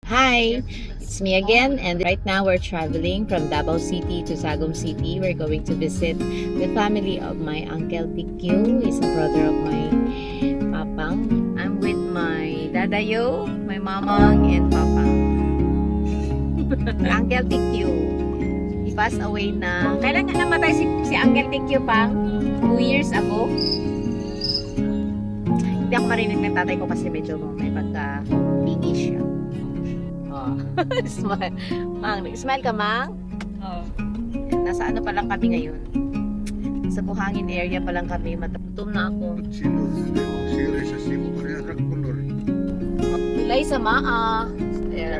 Hi, it's me again, and right now we're traveling from Davao City to Sagum City. We're going to visit the family of my Uncle Tikyu. He's a brother of my Papang. I'm with my Dadayo, my Mamang, and Papang. Uncle Tikyu. He passed away na. Kailan nga namatay si Uncle Tikyu, Pang? 2 years ago. Hindi ako marinig ng tatay ko kasi medyo may pagka-pingy siya. Smile. Mang, smile ka, Mang? Oo. Nasa ano pa lang kami ngayon? Sa Buhangin area pa lang kami. Matutom na ako. Pilay sa maa.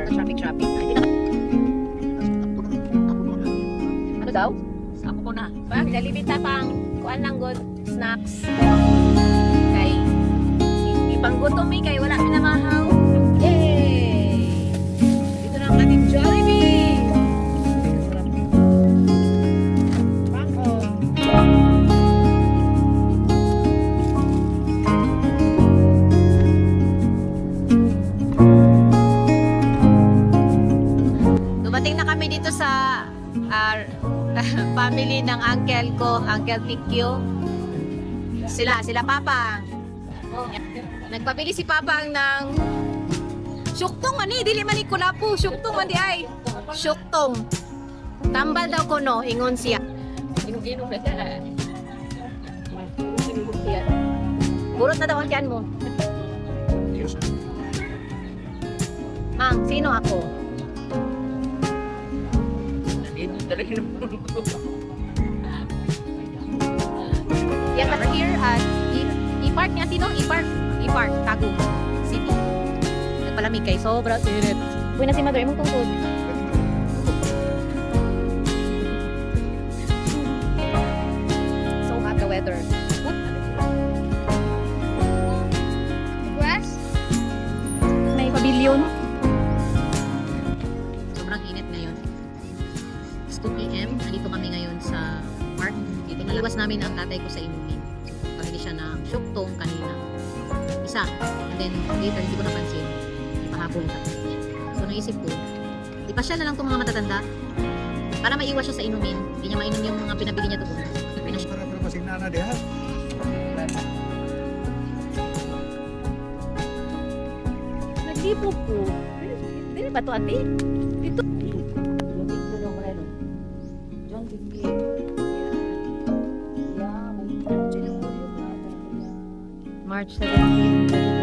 Traffic. Ano daw? Ako ko na. Pang, lalibita pang. Kuan lang good. Snacks. Kay ipanggutom kay wala pinamahaw. Yay! Dito na ang ating Jollibee! Bangko! Dumating na kami dito sa family ng uncle ko, Uncle Tikyu. Sila Papa. Nagpabili si Papang ng syuktong ani, dili man ni kulapo, syuktong man di ay. Syuktong. Tambal daw ko no, ingon siya. Inom na siya. Burot na daw ang tiyan mo. Mang, sino ako? Yan ka here at I-park niya sino? I-park, Tagum City. Nagpalamig kay sobra init. Uy na si Mother, imong tungkod. So hot the weather. Grass? May pavilion. Sobrang init ngayon. It's 2 p.m. Nandito kami ngayon sa park. Dito naliwas namin ang tatay ko sa inumin. Pabili siya ng syuktong kanina. Isa. And then later, hindi ko napansin. Ipahapon ka. So naisip ko, ipasya na lang itong mga matatanda para maiwas siya sa inumin. Hindi niya mainom yung mga pinabili niya doon. Para masinana diha. Naglipo po. Dili ba ito, ate? Dito. March 17.